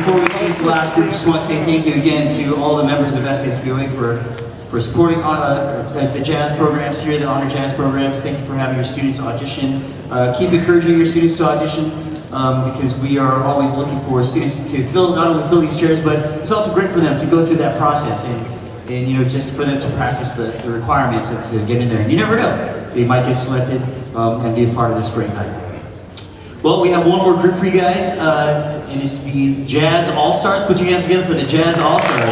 before we finish the last group, I just want to say thank you again to all the members of SCSBOA for supporting the jazz programs here, the honor jazz programs. Thank you for having your students audition. Keep encouraging your students to audition because we are always looking for students to not only fill these chairs, but it's also great for them to go through that process and you know, just for them to practice the requirements and to get in there. And you never know, they might get selected and be a part of this great night. Well, we have one more group for you guys, and it's the Jazz All-Stars. Put your hands together for the Jazz All-Stars.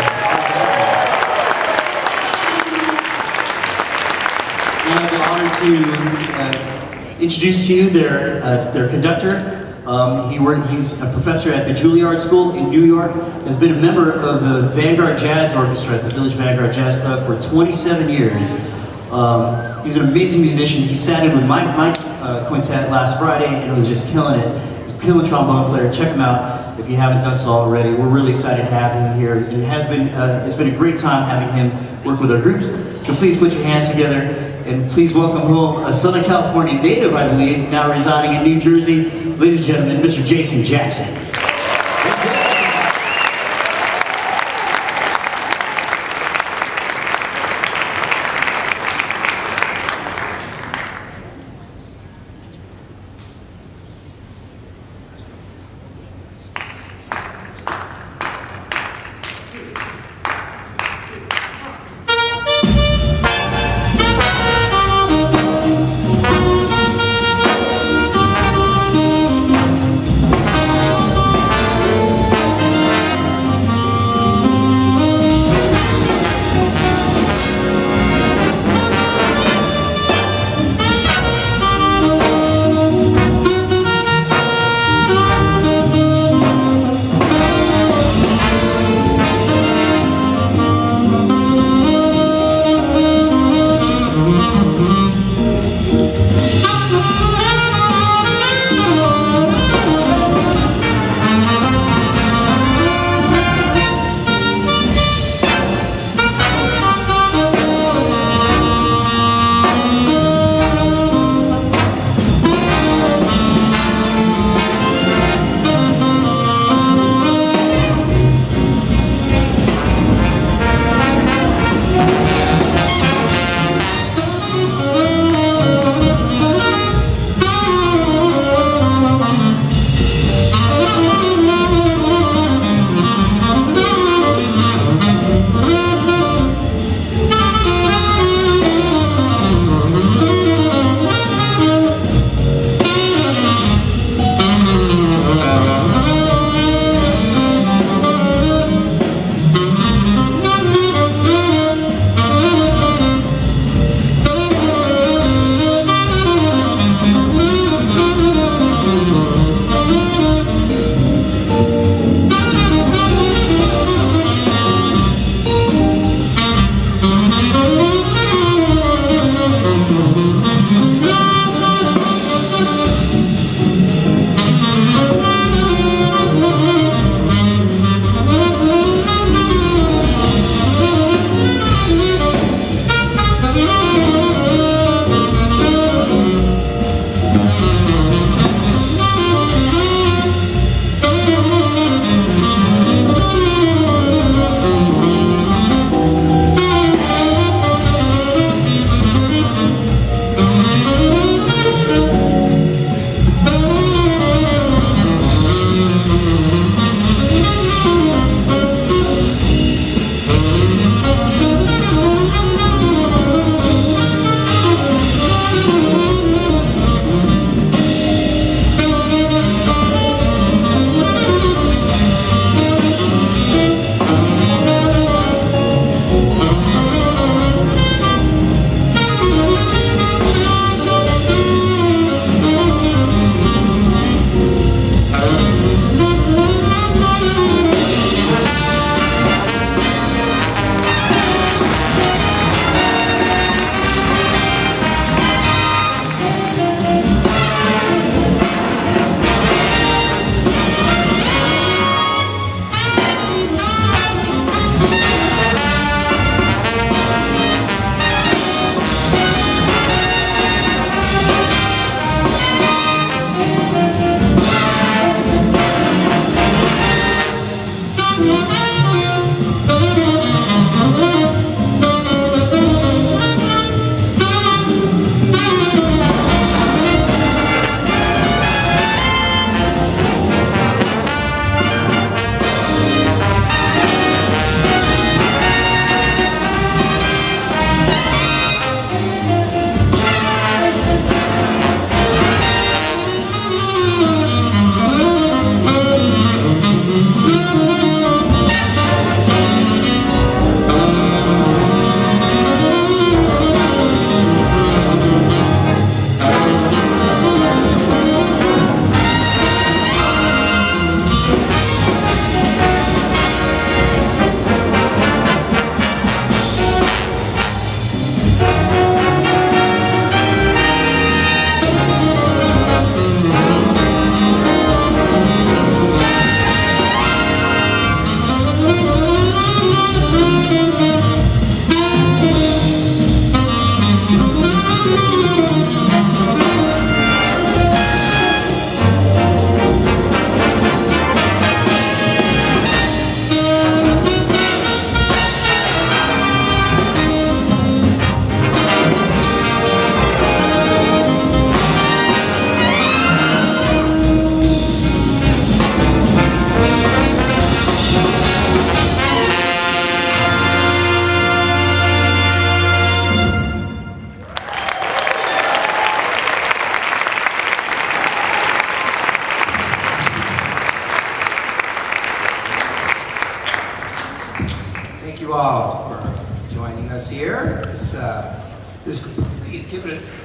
I have the honor to introduce to you their conductor. He's a professor at the Julliard School in New York, has been a member of the Vanguard Jazz Orchestra at the Village Vanguard Jazz Club for 27 years. He's an amazing musician. He sat in with my quintet last Friday and was just killing it. He's a killing trombone player. Check him out if you haven't done so already. We're really excited to have him here. It's been a great time having him work with our groups. So please put your hands together and please welcome home a Southern California native, I believe, now residing in New Jersey. Ladies and gentlemen, Mr. Jason Jackson.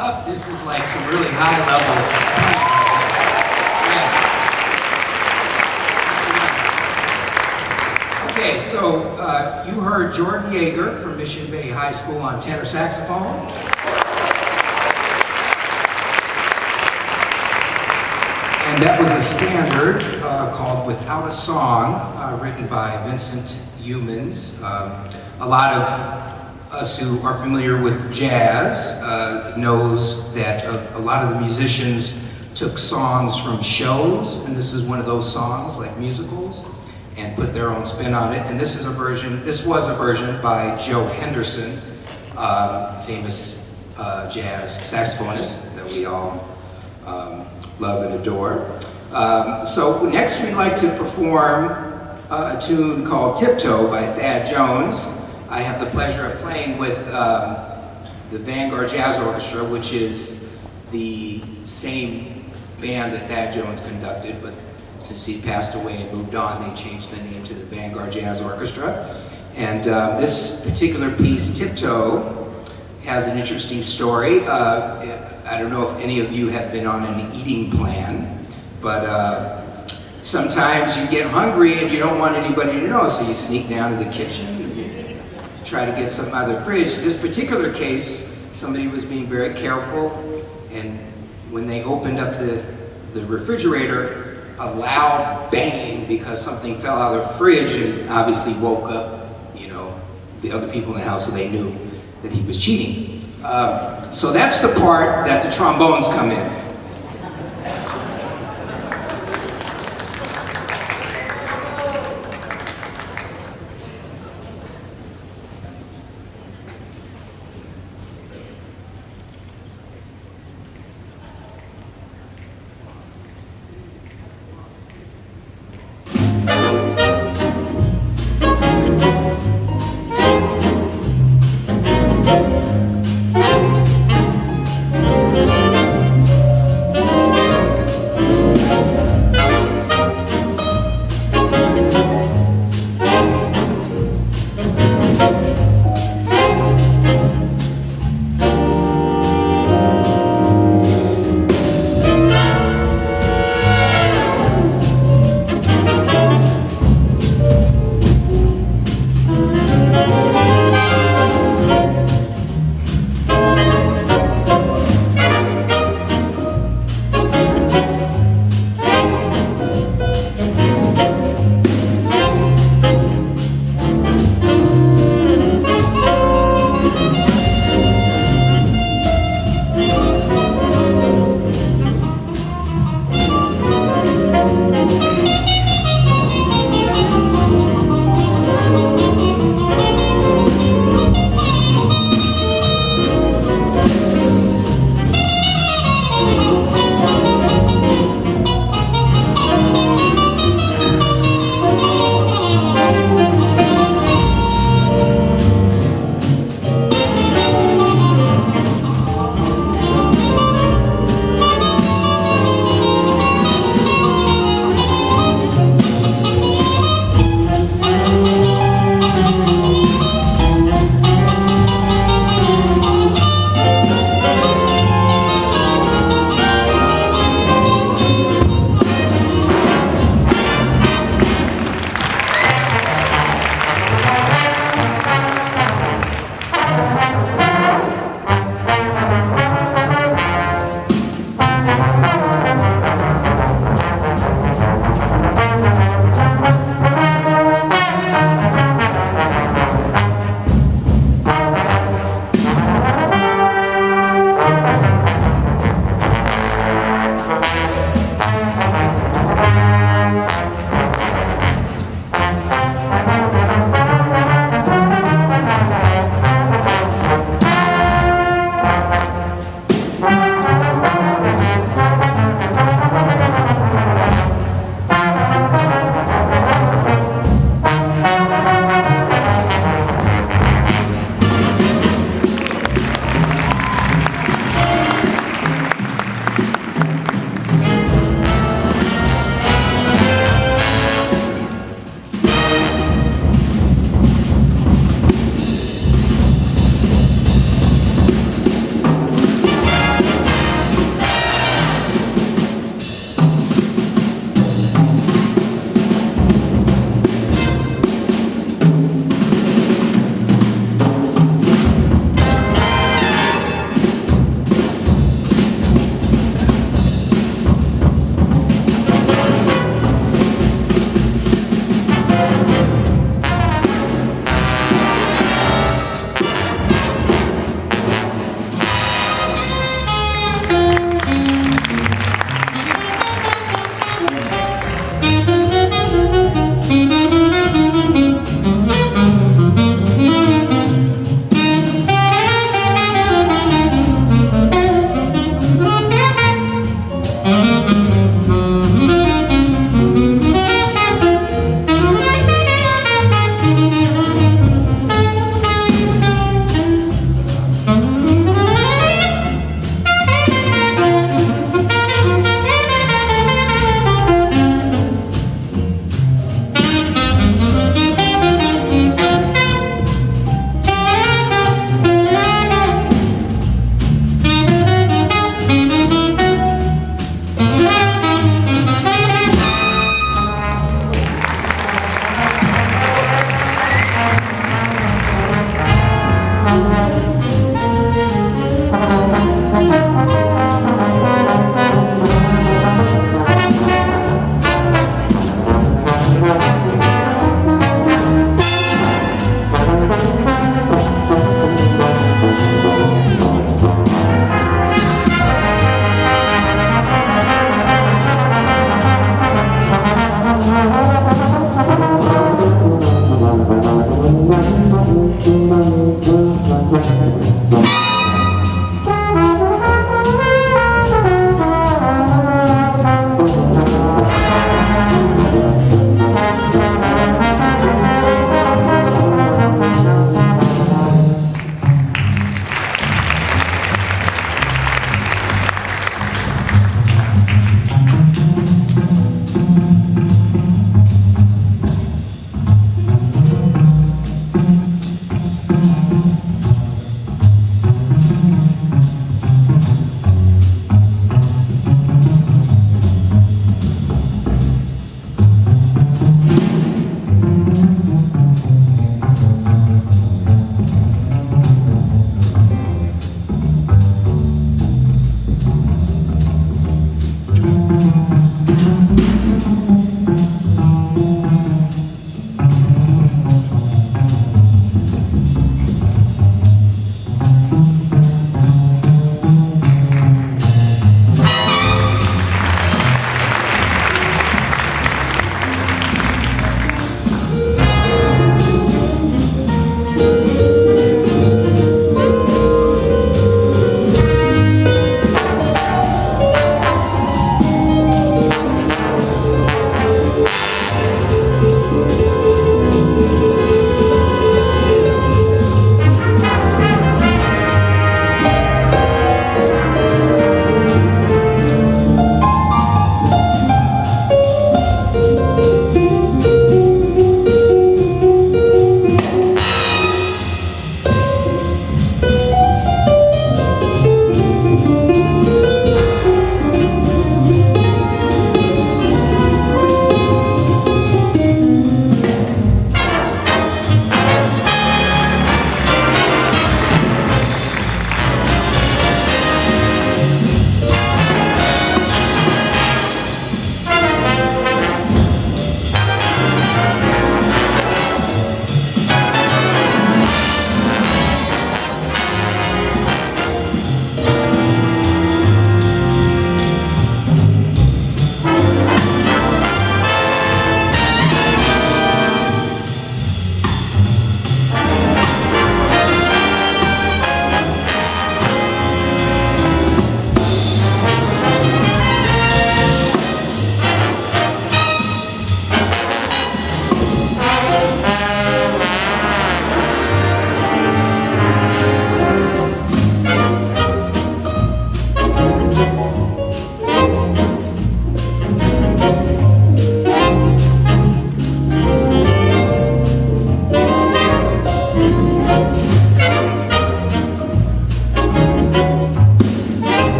up. This is like some really high level. Yeah. Okay, so you heard Jordan Yeager from Mission Bay High School on tenor saxophone. And that was a standard called Without a Song, written by Vincent Youmans. A lot of us who are familiar with jazz knows that a lot of the musicians took songs from shows, and this is one of those songs, like musicals, and put their own spin on it. And this was a version by Joe Henderson, famous jazz saxophonist that we all love and adore. So next we'd like to perform a tune called Tiptoe by Thad Jones. I have the pleasure of playing with the Vanguard Jazz Orchestra, which is the same band that Thad Jones conducted, but since he passed away and moved on, they changed the name to the Vanguard Jazz Orchestra. And this particular piece, Tiptoe, has an interesting story. I don't know if any of you have been on an eating plan, but sometimes you get hungry and you don't want anybody to know, so you sneak down to the kitchen and you try to get something out of the fridge. This particular case, somebody was being very careful, and when they opened up the refrigerator, a loud bang because something fell out of the fridge and obviously woke up, you know, the other people in the house, so they knew that he was cheating. So that's the part that the trombones come in.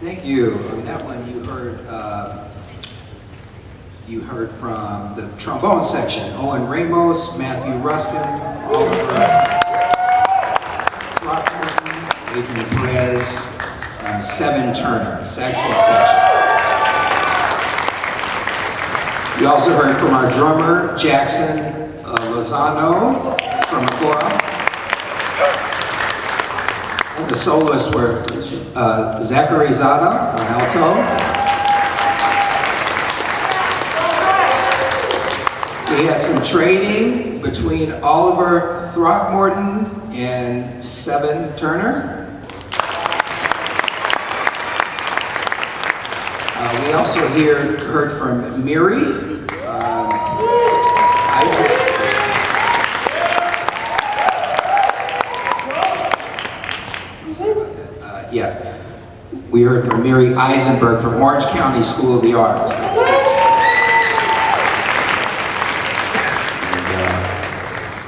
Thank you. On that one, you heard from the trombone section: Owen Ramos, Matthew Ruskin, Oliver Throckmorton, Adrian Perez, and Seven Turner, saxophone section. You also heard from our drummer, Jackson Lozano from Acora. And the soloists were Zachary Zada on alto, we had some trading between Oliver Throckmorton and Seven Turner. We also heard from Miri, Isaac. We heard from Miri Eisenberg from Orange County School of the Arts.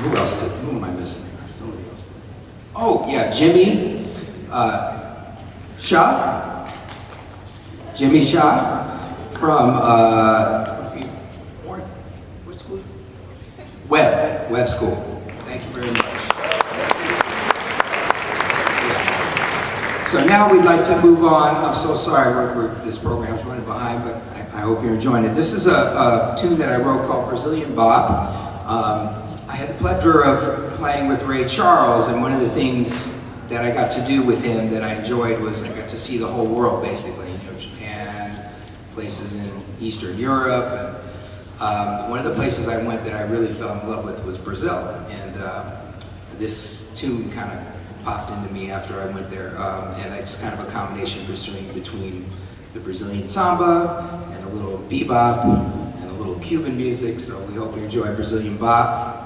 Who else? Who am I missing? Somebody else. Oh, yeah, Jimmy Shaw. Jimmy Shaw from what school? Webb School. Thank you very much. So now we'd like to move on. I'm so sorry, this program's running behind, but I hope you're enjoying it. This is a tune that I wrote called Brazilian Bop. I had the pleasure of playing with Ray Charles, and one of the things that I got to do with him that I enjoyed was I got to see the whole world, basically. You know, Japan, places in Eastern Europe, and one of the places I went that I really fell in love with was Brazil. And this tune kind of popped into me after I went there, and it's kind of a combination between the Brazilian samba and a little bebop and a little Cuban music, so we hope you enjoy Brazilian Bop.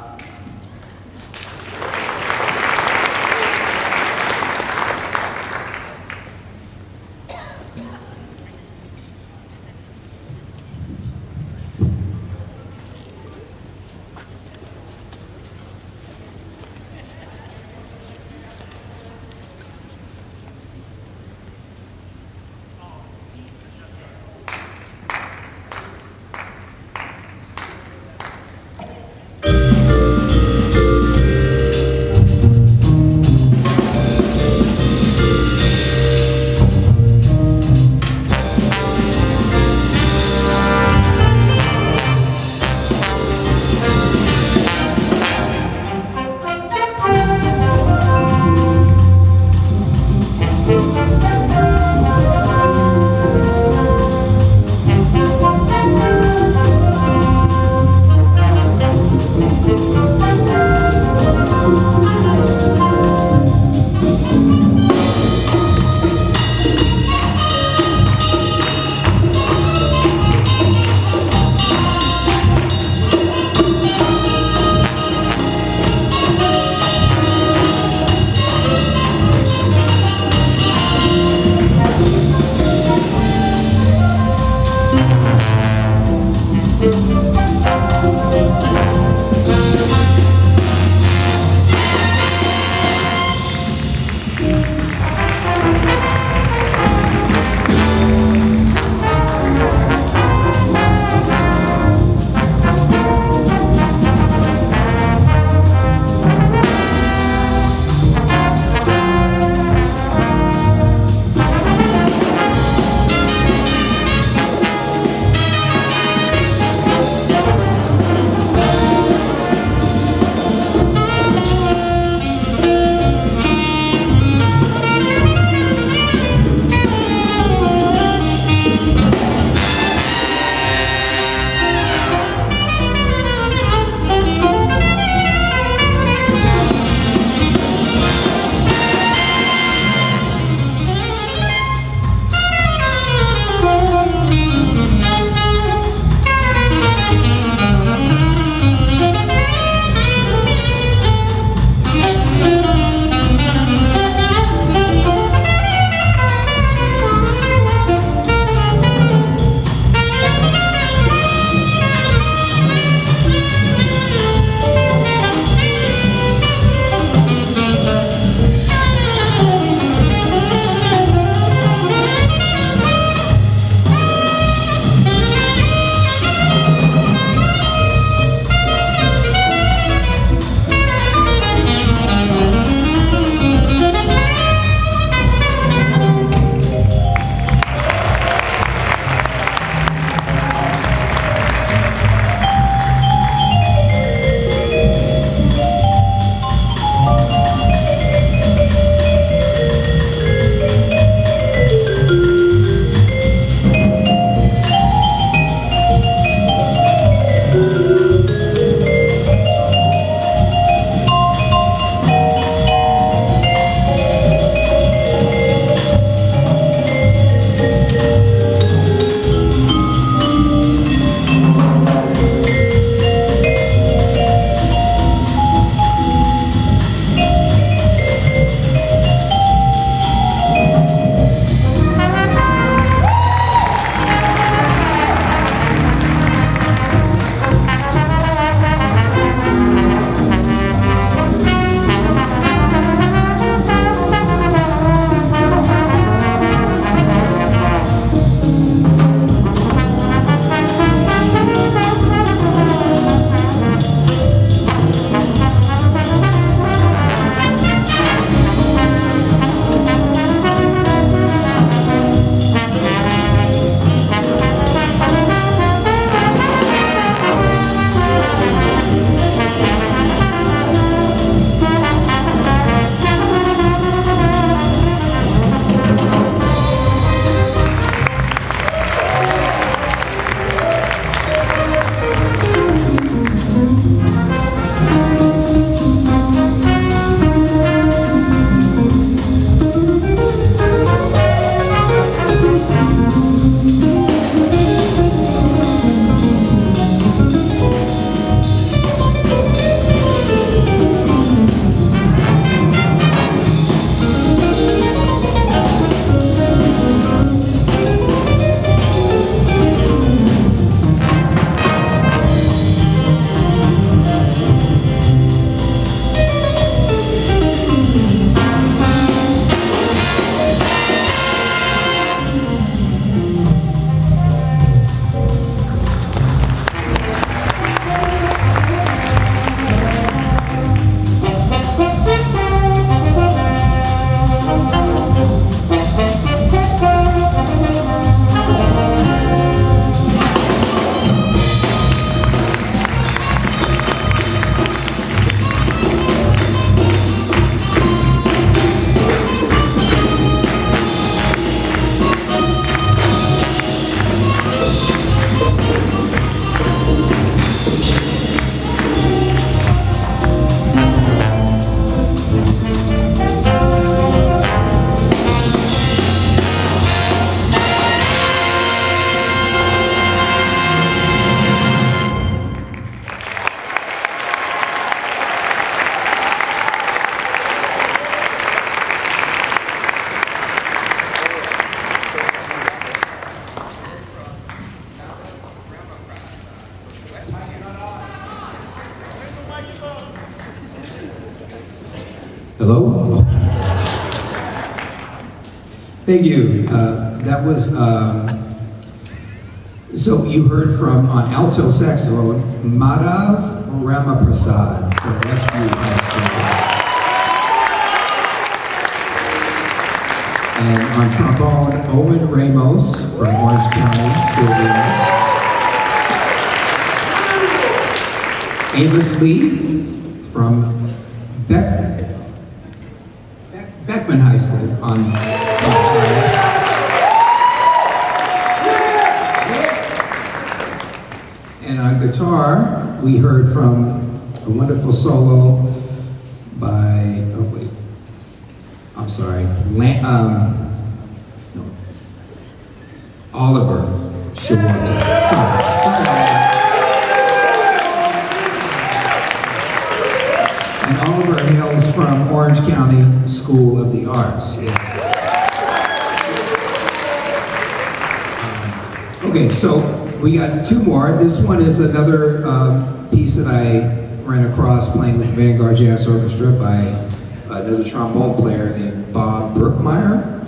Hello? Thank you. That was, so you heard from, on alto saxophone, 𝗣𝗥𝗢𝗚𝗥𝗔𝗠 from Westview High School. And on trombone, Owen Ramos from Orange County School of the Arts. Amos Lee from Beckman High School on and on guitar, we heard from a wonderful solo by, oh wait, I'm sorry, Oliver Shawanta. Sorry. And Oliver hails from Orange County School of the Arts. Okay, so we got two more. This one is another piece that I ran across playing with Vanguard Jazz Orchestra by another trombone player named 𝗣𝗥𝗢𝗚𝗥𝗔𝗠.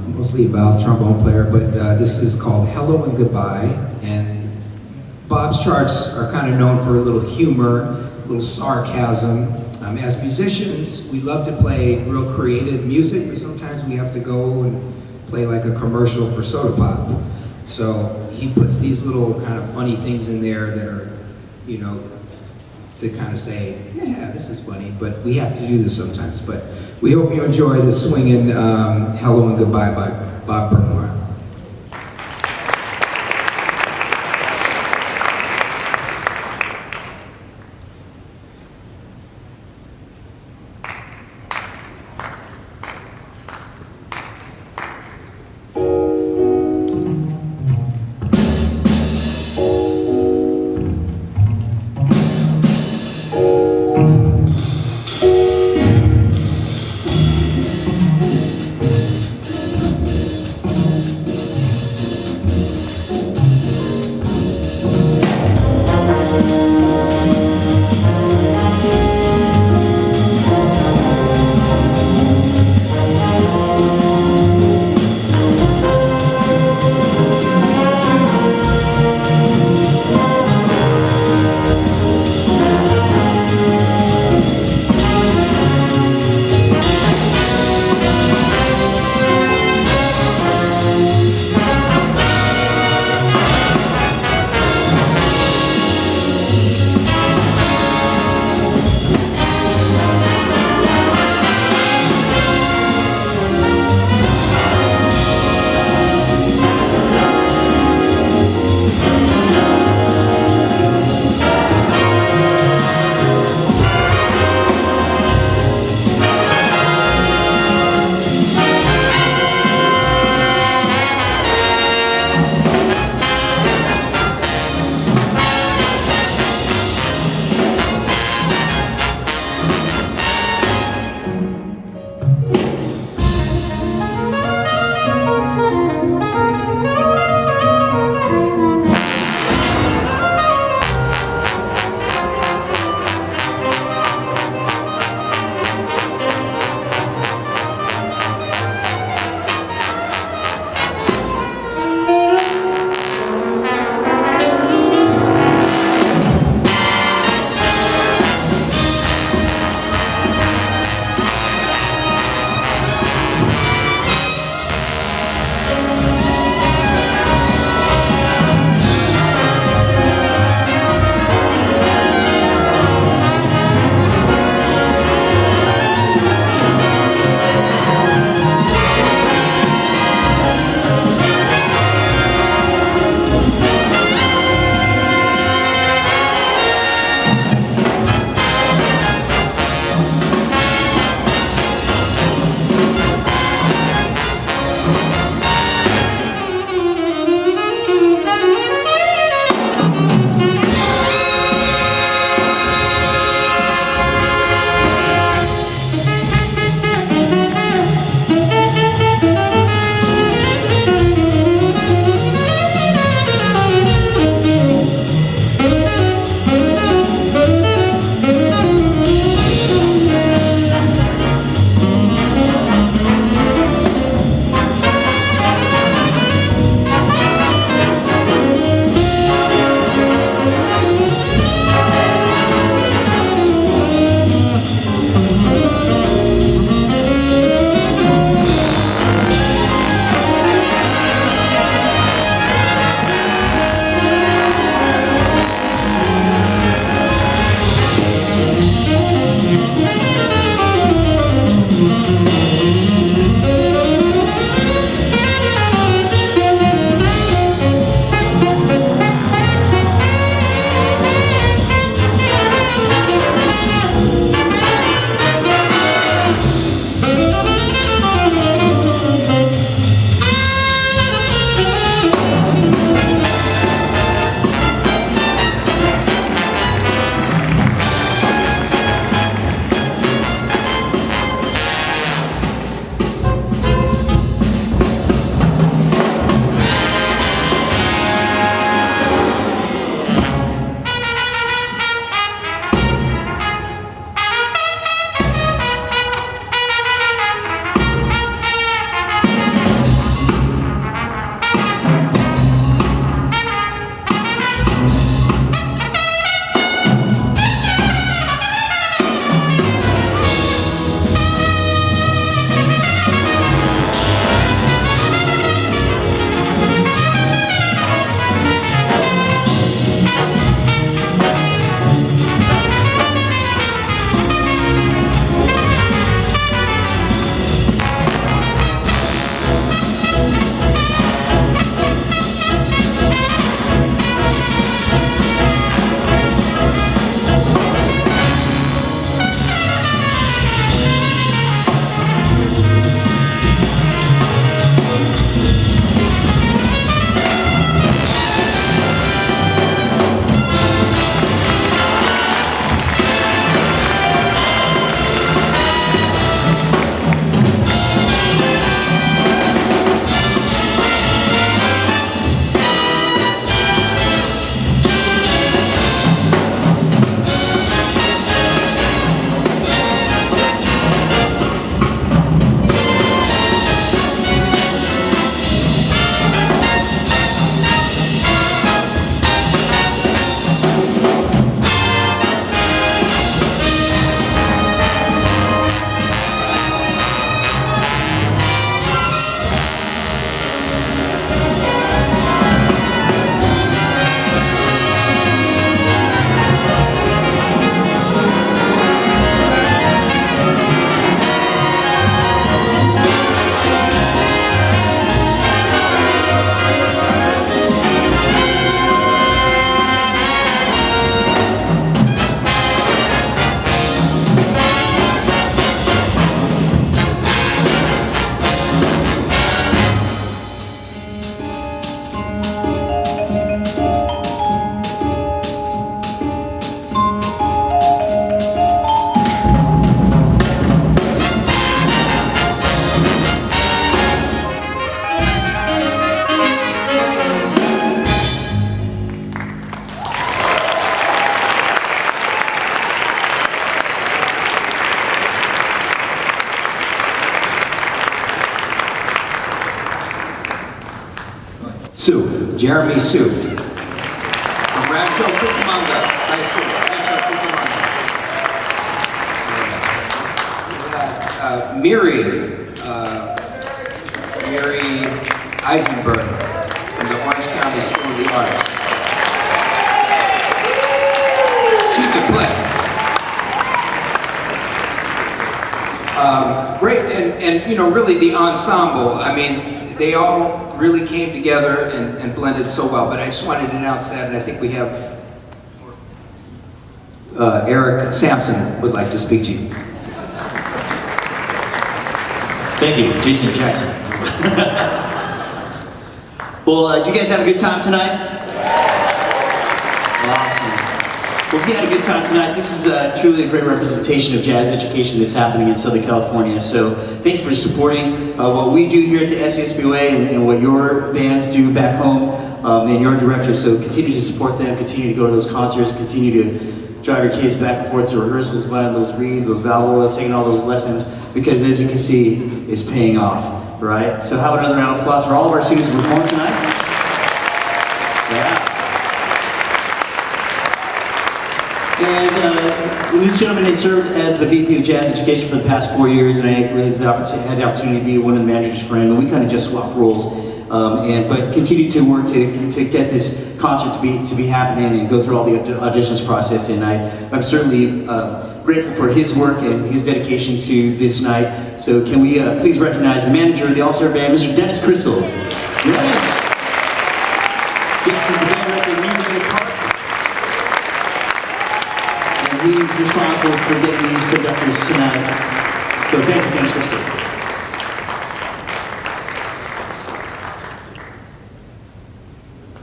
Mostly about trombone player, but this is called Hello and Goodbye. And Bob's charts are kind of known for a little humor, a little sarcasm. As musicians, we love to play real creative music, but sometimes we have to go and play like a commercial for soda pop. So he puts these little kind of funny things in there that are, you know, to kind of say, yeah, this is funny, but we have to do this sometimes. But we hope you enjoy the swinging Hello and Goodbye by 𝗣𝗥𝗢𝗚𝗥𝗔𝗠. Jeremy Sue from Rancho Cucamonga High School. Miri Eisenberg from the Orange County School of the Arts. She can play. Great, and you know, really the ensemble, I mean, they all really came together and blended so well, but I just wanted to announce that, and I think we have Eric Samson would like to speak to you. Thank you, Jason Jackson. Well, did you guys have a good time tonight? Awesome. Well, if you had a good time tonight, this is truly a great representation of jazz education that's happening in Southern California. So thank you for supporting what we do here at the SCSBOA and what your bands do back home and your directors. So continue to support them, continue to go to those concerts, continue to drive your kids back and forth to rehearsals, buying those reeds, those violas, taking all those lessons, because as you can see, it's paying off, right? So have another round of applause for all of our students who performed tonight. Yeah. And this gentleman has served as the VP of Jazz Education for the past 4 years, and I had the opportunity to be one of the managers for him, and we kind of just swapped roles. But continue to work to get this concert to be happening and go through all the auditions process. And I'm certainly grateful for his work and his dedication to this night. So can we please recognize the manager of the All-Star Band, Mr. Dennis Crystal. Yes. Yes, is the band director of Newbury Park. And he's responsible for getting these conductors tonight. So thank you, Dennis Crystal.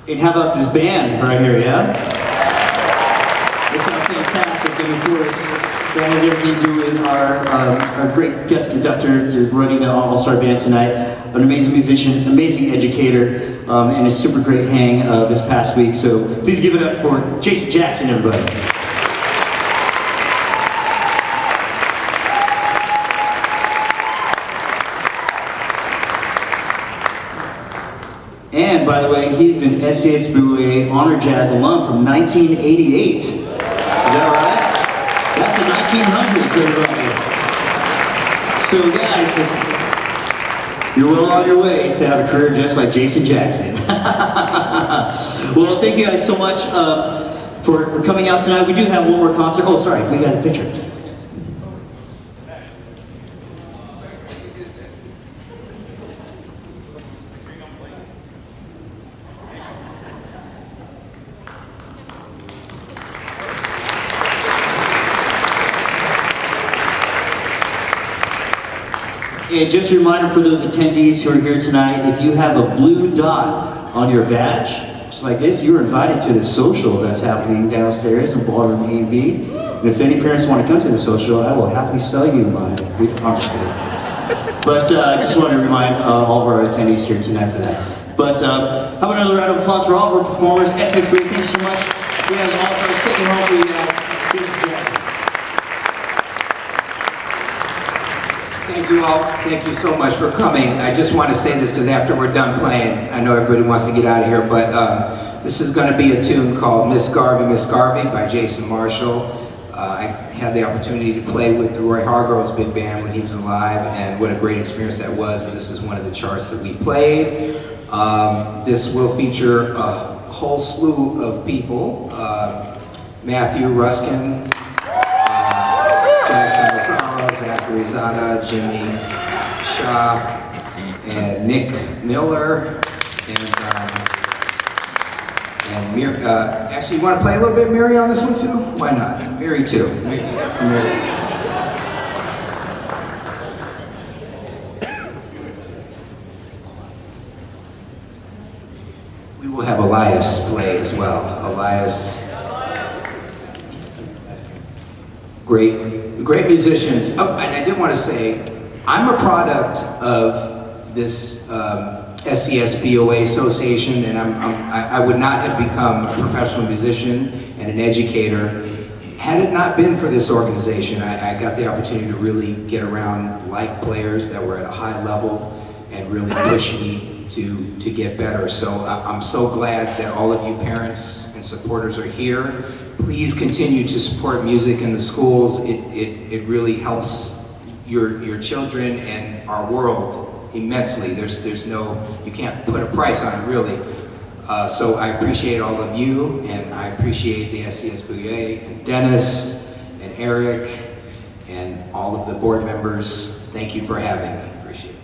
And how about this band right here, yeah? They sound fantastic. And of course, that has everything to do with our great guest conductor running the All-Star Band tonight. An amazing musician, amazing educator, and a super great hang this past week. So please give it up for Jason Jackson, everybody. And by the way, he's an SCSBOA Honor Jazz alum from 1988. Is that right? That's the 1900s, everybody. So guys, you're well on your way to have a career just like Jason Jackson. Well, thank you guys so much for coming out tonight. We do have one more concert. Oh, sorry, we got a picture. And just a reminder for those attendees who are here tonight, if you have a blue dot on your badge, just like this, you're invited to the social that's happening downstairs in ballroom A and B. And if any parents want to come to the social, I will happily sell you my big opportunity. But I just want to remind all of our attendees here tonight for that. But how about another round of applause for all of our performers. SF3, thank you so much. We have all of our sitting home for you guys. Thank you all. Thank you so much for coming. I just want to say this because after we're done playing, I know everybody wants to get out of here, but this is going to be a tune called Miss Garvey by Jason Marshall. I had the opportunity to play with the Roy Hargrove's big band when he was alive, and what a great experience that was. And this is one of the charts that we played. This will feature a whole slew of people. Matthew Ruskin, Jackson Zada, Jimmy Shaw, and Nick Miller, and actually, you want to play a little bit, Mary, on this one too? Why not? Mary too. Mary. We will have Elias play as well. Elias. Great musicians. Oh, and I did want to say, I'm a product of this SCSBOA association, and I would not have become a professional musician and an educator had it not been for this organization. I got the opportunity to really get around like players that were at a high level and really push me to get better. So I'm so glad that all of you parents and supporters are here. Please continue to support music in the schools. It really helps your children and our world immensely. There's no, you can't put a price on it really. So I appreciate all of you, and I appreciate the SCSBOA and Dennis and Eric and all of the board members. Thank you for having me. Appreciate it.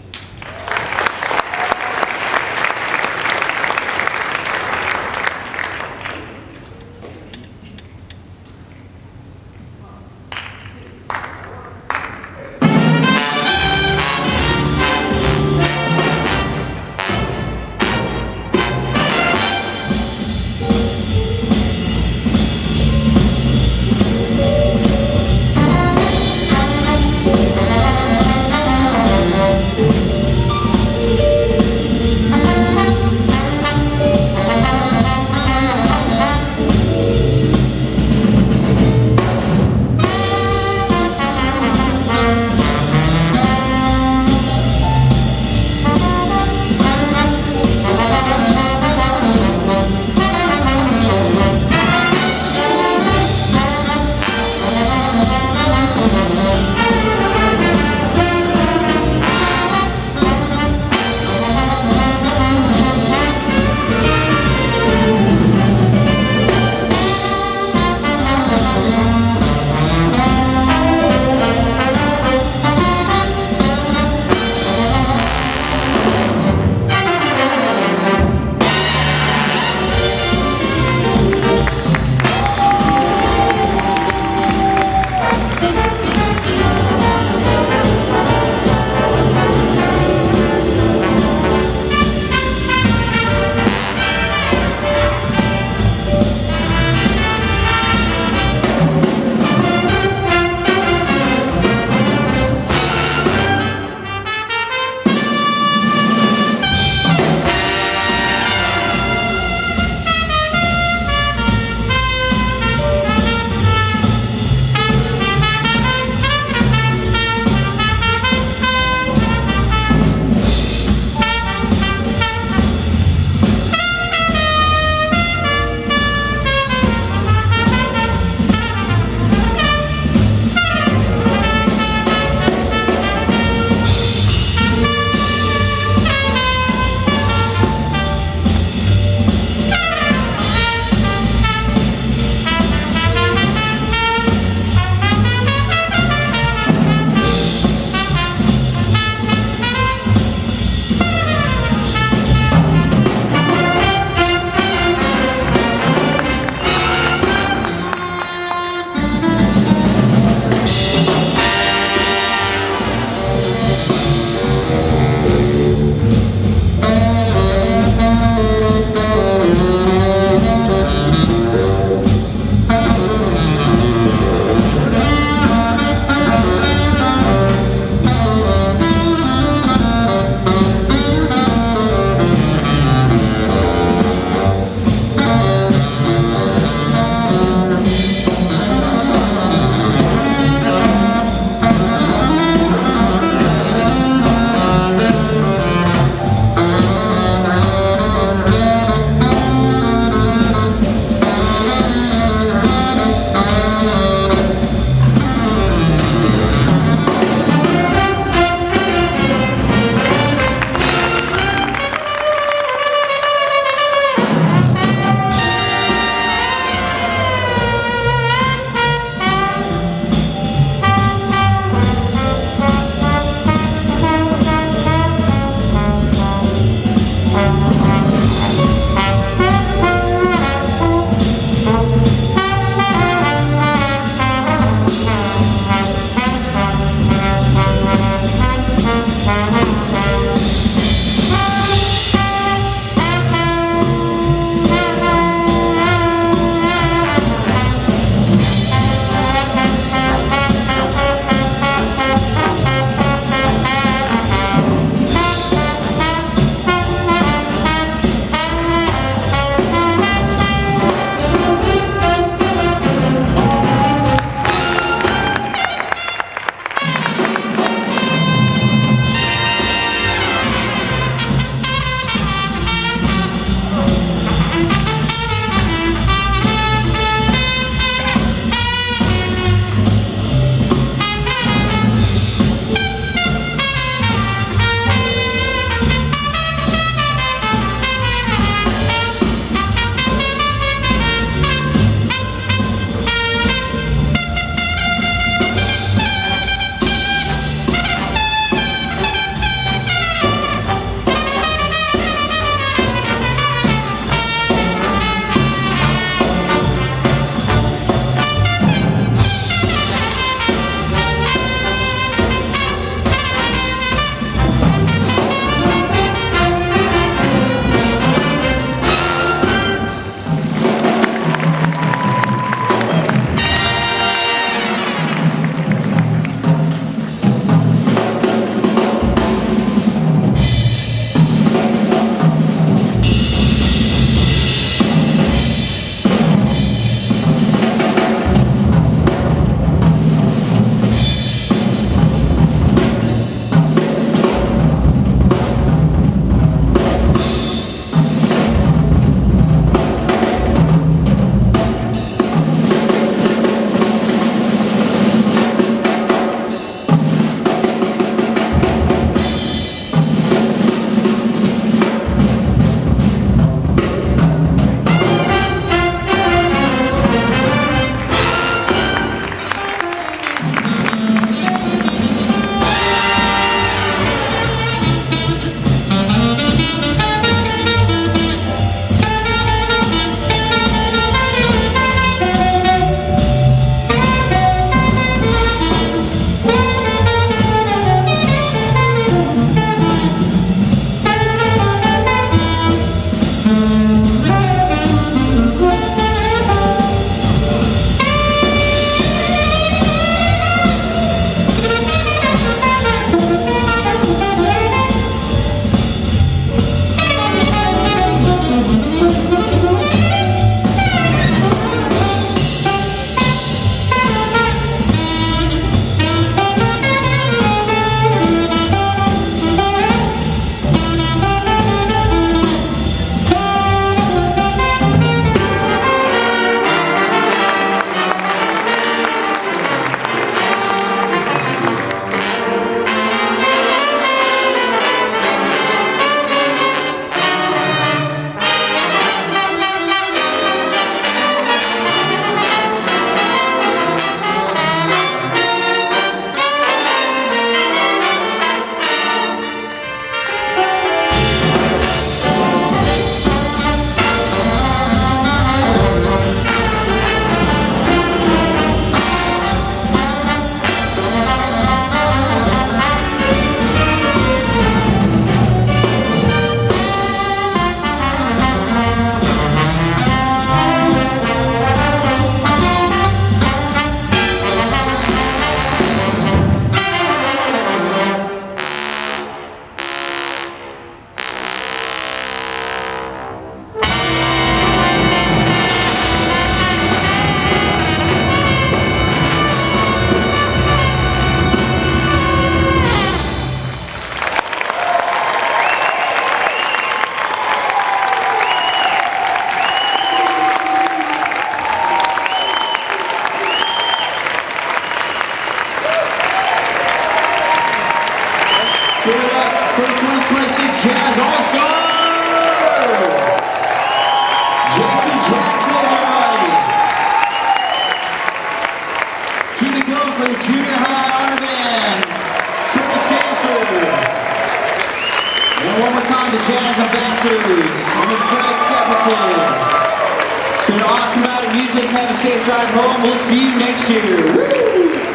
and the Christ Capital. It's been an awesome night of music. Have a safe drive home. We'll see you next year. Woo!